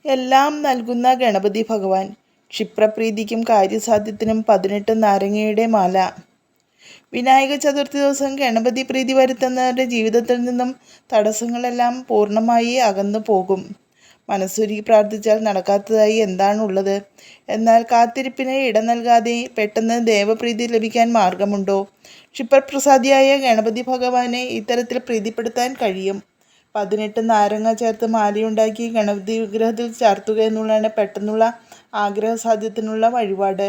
എല്ലാം നൽകുന്ന ഗണപതി ഭഗവാൻ. ക്ഷിപ്രപ്രീതിക്കും കാര്യസാധ്യത്തിനും 18 നാരങ്ങയുടെ മാല. വിനായക ചതുർത്ഥി ദിവസം ഗണപതി പ്രീതി വരുത്തുന്നവരുടെ ജീവിതത്തിൽ നിന്നും തടസ്സങ്ങളെല്ലാം പൂർണ്ണമായി അകന്നു പോകും. മനസ്സുരുകി പ്രാർത്ഥിച്ചാൽ നടക്കാത്തതായി എന്താണുള്ളത്? എന്നാൽ കാത്തിരിപ്പിന് ഇട നൽകാതെ പെട്ടെന്ന് ദേവപ്രീതി ലഭിക്കാൻ മാർഗമുണ്ടോ? ക്ഷിപ്രപ്രസാദിയായ ഗണപതി ഭഗവാനെ ഇത്തരത്തിൽ പ്രീതിപ്പെടുത്താൻ കഴിയും. 18 നാരങ്ങ ചേർത്ത് മാലയുണ്ടാക്കി ഗണപതി വിഗ്രഹത്തിൽ ചാർത്തുക എന്നുള്ളതാണ് പെട്ടെന്നുള്ള ആഗ്രഹസാധ്യത്തിനുള്ള വഴിപാട്.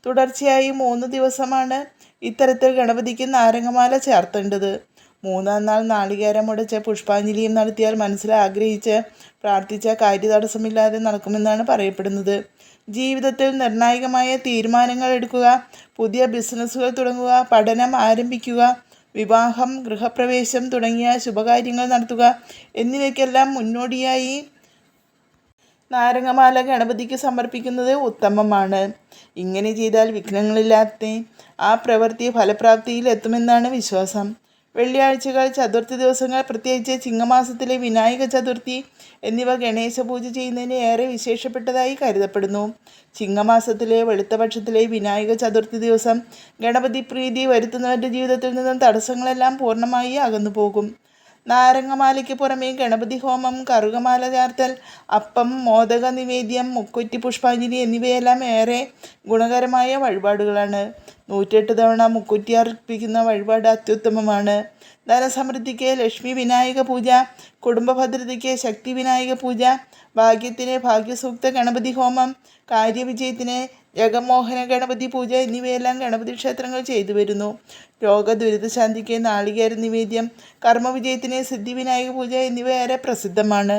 തുടർച്ചയായി 3 ദിവസമാണ് ഇത്തരത്തിൽ ഗണപതിക്ക് നാരങ്ങമാല ചാർത്തേണ്ടത്. 3-ാം നാൾ നാളികേരം ഉടച്ച് പുഷ്പാഞ്ജലിയും നടത്തിയാൽ മനസ്സിൽ ആഗ്രഹിച്ച് പ്രാർത്ഥിച്ച കാര്യതടസ്സമില്ലാതെ നടക്കുമെന്നാണ് പറയപ്പെടുന്നത്. ജീവിതത്തിൽ നിർണായകമായ തീരുമാനങ്ങൾ എടുക്കുക, പുതിയ ബിസിനസ്സുകൾ തുടങ്ങുക, പഠനം ആരംഭിക്കുക, വിവാഹം, ഗൃഹപ്രവേശം തുടങ്ങിയ ശുഭകാര്യങ്ങൾ നടത്തുക എന്നിവയ്ക്കെല്ലാം മുന്നോടിയായി നാരങ്ങമാല ഗണപതിക്ക് സമർപ്പിക്കുന്നത് ഉത്തമമാണ്. ഇങ്ങനെ ചെയ്താൽ വിഘ്നങ്ങളില്ലാത്ത ആ പ്രവൃത്തി ഫലപ്രാപ്തിയിൽ എത്തുമെന്നാണ് വിശ്വാസം. വെള്ളിയാഴ്ചകൾ, ചതുർത്ഥി ദിവസങ്ങൾ, പ്രത്യേകിച്ച് ചിങ്ങമാസത്തിലെ വിനായക ചതുർത്ഥി എന്നിവ ഗണേശ പൂജ ചെയ്യുന്നതിന് ഏറെ വിശേഷപ്പെട്ടതായി കരുതപ്പെടുന്നു. ചിങ്ങമാസത്തിലെ വെളുത്തപക്ഷത്തിലെ വിനായക ചതുർത്ഥി ദിവസം ഗണപതി പ്രീതി വരുത്തുന്നവരുടെ ജീവിതത്തിൽ നിന്നും തടസ്സങ്ങളെല്ലാം പൂർണ്ണമായി അകന്നു പോകും. നാരങ്ങമാലയ്ക്ക് പുറമെ ഗണപതി ഹോമം, കറുകമാല ചാർത്തൽ, അപ്പം, മോദക നിവേദ്യം, മുക്കുറ്റി പുഷ്പാഞ്ജലി എന്നിവയെല്ലാം ഏറെ ഗുണകരമായ വഴിപാടുകളാണ്. 108 തവണ മുക്കുറ്റി അർപ്പിക്കുന്ന വഴിപാട് അത്യുത്തമമാണ്. ധനസമൃദ്ധിക്ക് ലക്ഷ്മി വിനായക പൂജ, കുടുംബഭദ്രതയ്ക്ക് ശക്തി വിനായക പൂജ, ഭാഗ്യത്തിന് ഭാഗ്യസൂക്ത ഗണപതി ഹോമം, കാര്യവിജയത്തിന് ജഗമോഹന ഗണപതി പൂജ എന്നിവയെല്ലാം ഗണപതി ക്ഷേത്രങ്ങൾ ചെയ്തു വരുന്നു. രോഗദുരിതശാന്തിക്ക് നാളികേര നിവേദ്യം, കർമ്മവിജയത്തിന് സിദ്ധിവിനായക പൂജ എന്നിവ ഏറെ പ്രസിദ്ധമാണ്.